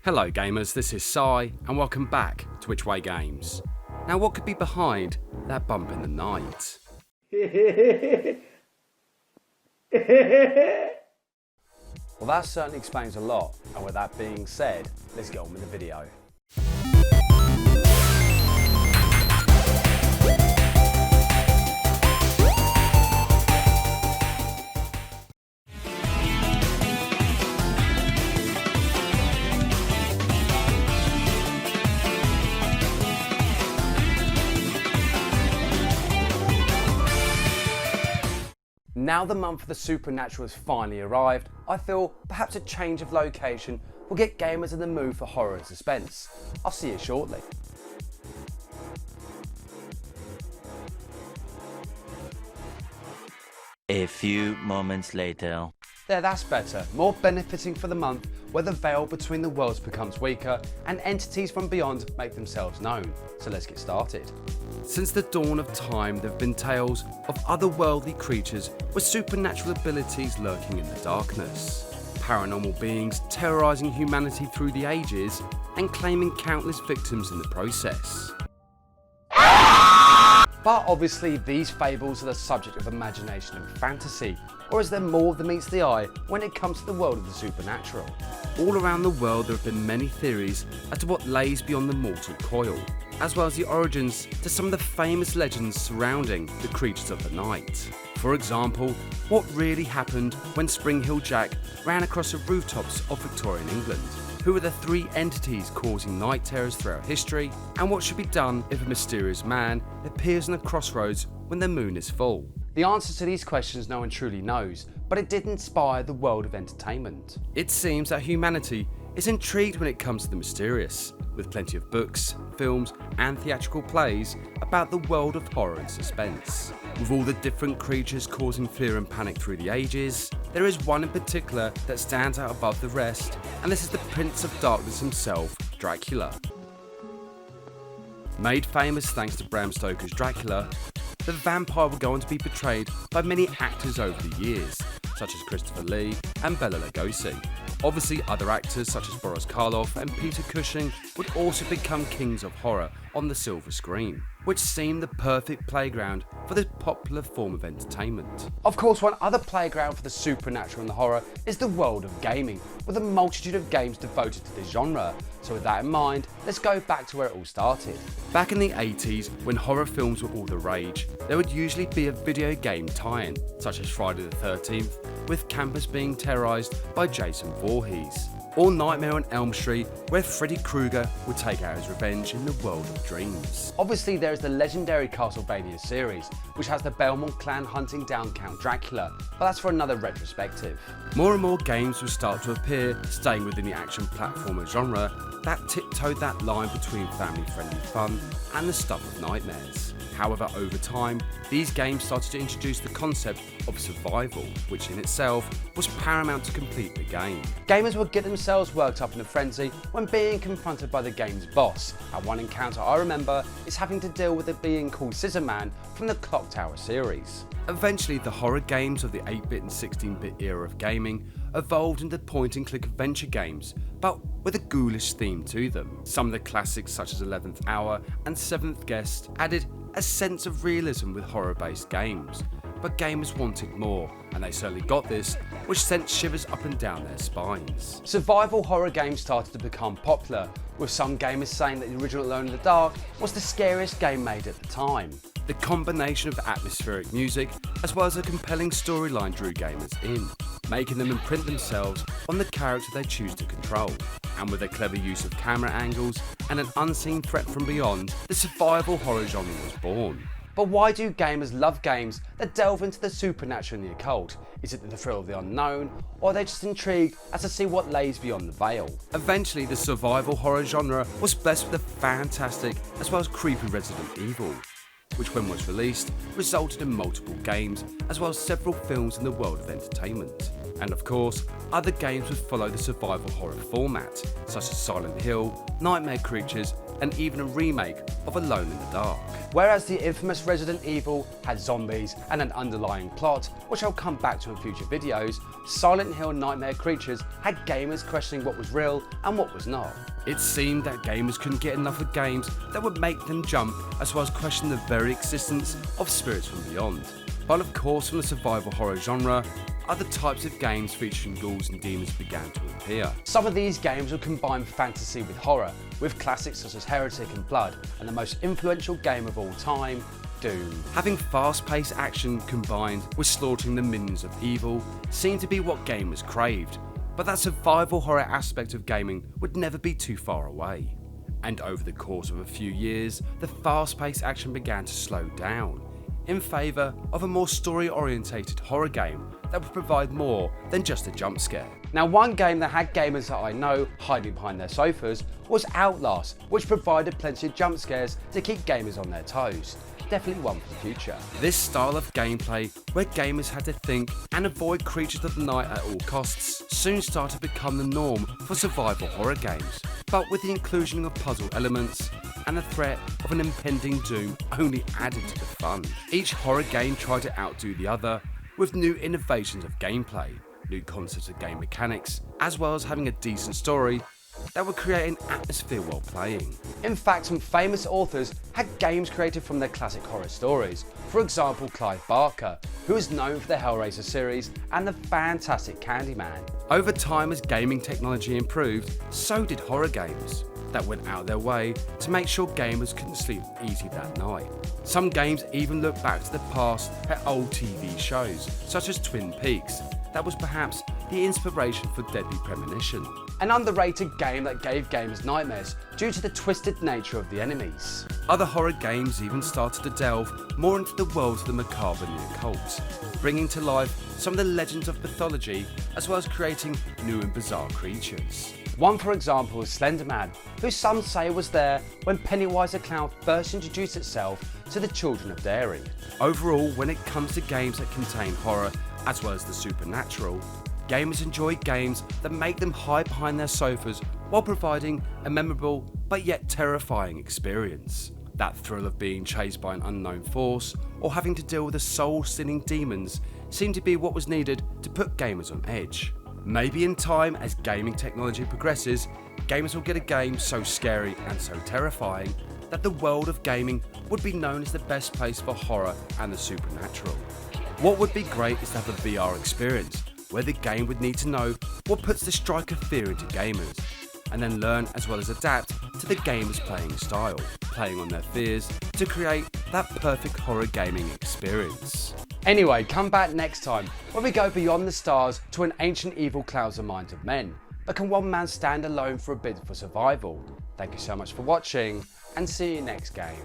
Hello gamers, this is Sai and welcome back to Which Way Games. Now what could be behind that bump in the night? Well, that certainly explains a lot, and with that being said, let's get on with the video. Now the month of the supernatural has finally arrived, I feel perhaps a change of location will get gamers in the mood for horror and suspense. I'll see you shortly. A few moments later. There, that's better. More benefiting for the month where the veil between the worlds becomes weaker and entities from beyond make themselves known. So let's get started. Since the dawn of time, there have been tales of otherworldly creatures with supernatural abilities lurking in the darkness. Paranormal beings terrorizing humanity through the ages and claiming countless victims in the process. But obviously these fables are the subject of imagination and fantasy, or is there more than meets the eye when it comes to the world of the supernatural? All around the world there have been many theories as to what lays beyond the mortal coil, as well as the origins to some of the famous legends surrounding the creatures of the night. For example, what really happened when Spring Hill Jack ran across the rooftops of Victorian England? Who are the three entities causing night terrors throughout history? And what should be done if a mysterious man appears on the crossroads when the moon is full? The answers to these questions no one truly knows, but it did inspire the world of entertainment. It seems that humanity is intrigued when it comes to the mysterious, with plenty of books, films and theatrical plays about the world of horror and suspense. With all the different creatures causing fear and panic through the ages, there is one in particular that stands out above the rest, and this is the Prince of Darkness himself, Dracula. Made famous thanks to Bram Stoker's Dracula, the vampire would go on to be portrayed by many actors over the years, such as Christopher Lee and Bela Lugosi. Obviously other actors such as Boris Karloff and Peter Cushing would also become kings of horror on the silver screen, which seemed the perfect playground for this popular form of entertainment. Of course, one other playground for the supernatural and the horror is the world of gaming, with a multitude of games devoted to this genre. So with that in mind, let's go back to where it all started. Back in the 80s, when horror films were all the rage, there would usually be a video game tie-in, such as Friday the 13th, with campers being terrorized by Jason Voorhees, or Nightmare on Elm Street, where Freddy Krueger would take out his revenge in the world of dreams. Obviously there is the legendary Castlevania series, which has the Belmont clan hunting down Count Dracula, but that's for another retrospective. More and more games will start to appear, staying within the action platformer genre, that tiptoed that line between family-friendly fun and the stuff of nightmares. However, over time, these games started to introduce the concept of survival, which in itself was paramount to complete the game. Gamers would get themselves worked up in a frenzy when being confronted by the game's boss, and one encounter I remember is having to deal with a being called Scissor Man from the Clock Tower series. Eventually, the horror games of the 8-bit and 16-bit era of gaming evolved into point-and-click adventure games, but with a ghoulish theme to them. Some of the classics such as 11th Hour and 7th Guest added a sense of realism with horror-based games, but gamers wanted more, and they certainly got this, which sent shivers up and down their spines. Survival horror games started to become popular, with some gamers saying that the original Alone in the Dark was the scariest game made at the time. The combination of atmospheric music as well as a compelling storyline drew gamers in, making them imprint themselves on the character they choose to control. And with a clever use of camera angles and an unseen threat from beyond, the survival horror genre was born. But why do gamers love games that delve into the supernatural and the occult? Is it the thrill of the unknown, or are they just intrigued as to see what lays beyond the veil? Eventually, the survival horror genre was blessed with a fantastic as well as creepy Resident Evil, which when was released resulted in multiple games as well as several films in the world of entertainment. And of course, other games would follow the survival horror format, such as Silent Hill, Nightmare Creatures, and even a remake of Alone in the Dark. Whereas the infamous Resident Evil had zombies and an underlying plot, which I'll come back to in future videos, Silent Hill Nightmare Creatures had gamers questioning what was real and what was not. It seemed that gamers couldn't get enough of games that would make them jump, as well as question the very existence of spirits from beyond. But of course, from the survival horror genre, other types of games featuring ghouls and demons began to appear. Some of these games would combine fantasy with horror, with classics such as Heretic and Blood, and the most influential game of all time, Doom. Having fast-paced action combined with slaughtering the minions of evil seemed to be what gamers craved, but that survival horror aspect of gaming would never be too far away. And over the course of a few years, the fast-paced action began to slow down, in favour of a more story-orientated horror game that would provide more than just a jump scare. Now, one game that had gamers that I know hiding behind their sofas was Outlast, which provided plenty of jump scares to keep gamers on their toes. Definitely one for the future. This style of gameplay, where gamers had to think and avoid creatures of the night at all costs, soon started to become the norm for survival horror games. But with the inclusion of puzzle elements and the threat of an impending doom only added to the fun. Each horror game tried to outdo the other with new innovations of gameplay, new concepts of game mechanics, as well as having a decent story that would create an atmosphere while playing. In fact, some famous authors had games created from their classic horror stories. For example, Clive Barker, who is known for the Hellraiser series and the fantastic Candyman. Over time, as gaming technology improved, so did horror games that went out their way to make sure gamers couldn't sleep easy that night. Some games even look back to the past at old TV shows, such as Twin Peaks. That was perhaps the inspiration for Deadly Premonition, an underrated game that gave gamers nightmares due to the twisted nature of the enemies. Other horror games even started to delve more into the world of the macabre and the occult, bringing to life some of the legends of mythology, as well as creating new and bizarre creatures. One, for example, is Slender Man, who some say was there when Pennywise the Clown first introduced itself to the children of Derry. Overall, when it comes to games that contain horror as well as the supernatural, gamers enjoy games that make them hide behind their sofas while providing a memorable but yet terrifying experience. That thrill of being chased by an unknown force or having to deal with the soul-stealing demons seemed to be what was needed to put gamers on edge. Maybe in time, as gaming technology progresses, gamers will get a game so scary and so terrifying that the world of gaming would be known as the best place for horror and the supernatural. What would be great is to have a VR experience, where the game would need to know what puts the strike of fear into gamers, and then learn as well as adapt to the gamer's playing style, playing on their fears to create that perfect horror gaming experience. Anyway, come back next time when we go beyond the stars to an ancient evil clouds the minds of men. But can one man stand alone for a bid for survival? Thank you so much for watching, and see you next game.